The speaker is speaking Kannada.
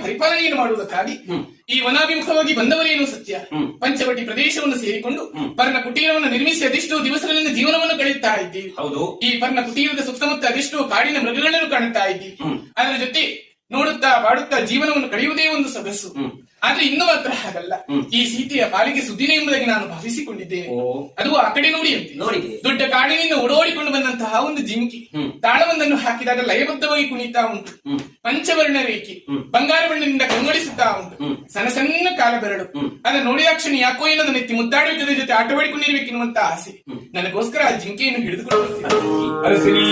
ಪರಿಪಾಲನೆಯನ್ನು ಮಾಡುವುದಕ್ಕಾಗಿ ಈ ವನಾಭಿಮುಖವಾಗಿ ಬಂದವರೇನು ಸತ್ಯ. ಪಂಚವಟಿ ಪ್ರದೇಶವನ್ನು ಸೇರಿಕೊಂಡು ಪರ್ಣ ಕುಟೀರವನ್ನು ನಿರ್ಮಿಸಿ ಅದೆಷ್ಟೋ ದಿವಸಗಳಿಂದ ಜೀವನವನ್ನು ಕಳೆಯುತ್ತಾ ಇದ್ದೀವಿ. ಹೌದು, ಈ ಪರ್ಣ ಕುಟೀರದ ಸುತ್ತಮುತ್ತ ಅದೆಷ್ಟೋ ಕಾಡಿನ ಮೃಗಗಳನ್ನು ಕಾಣುತ್ತಾ ಇದ್ದೀವಿ. ಅದರ ಜೊತೆ ನೋಡುತ್ತಾ ಬಾಡುತ್ತಾ ಜೀವನವನ್ನು ಕಳೆಯುವುದೇ ಒಂದು ಸೊಗಸು. ಆದ್ರೆ ಇನ್ನು ಮಾತ್ರ ಹಾಗಲ್ಲ. ಈ ಸೀತೆಯ ಪಾಲಿಗೆ ಸುದ್ದಿನ ಎಂಬುದಾಗಿ ನಾನು ಭಾವಿಸಿಕೊಂಡಿದ್ದೇನೆ. ಅದು ಆ ಕಡೆ ನೋಡಿ ದೊಡ್ಡ ಕಾಡಿನಿಂದ ಓಡೋಡಿಕೊಂಡು ಬಂದಂತಹ ಒಂದು ಜಿಂಕಿ ತಾಳವೊಂದನ್ನು ಹಾಕಿದಾಗ ಲಯಬದ್ಧವಾಗಿ ಕುಣಿತಾ ಉಂಟು. ಪಂಚವರ್ಣ ರೇಖೆ ಬಂಗಾರ ಬಣ್ಣದಿಂದ ಕಂಗೊಳಿಸುತ್ತಾ ಉಂಟು. ಸಣ್ಣ ಸಣ್ಣ ಕಾಲ ಬೆರಳು. ಅದನ್ನು ನೋಡಿದಾಕ್ಷಣ ಯಾಕೋ ಏನದ ನೆತ್ತಿ ಮುದ್ದಾಡುವುದರ ಜೊತೆ ಆಟವಾಡಿಕೊಂಡಿರ್ಬೇಕೆನ್ನುವಂತ ಆಸೆ. ನನಗೋಸ್ಕರ ಆ ಜಿಂಕೆಯನ್ನು ಹಿಡಿದುಕೊಂಡು ಅರಸಿನಿ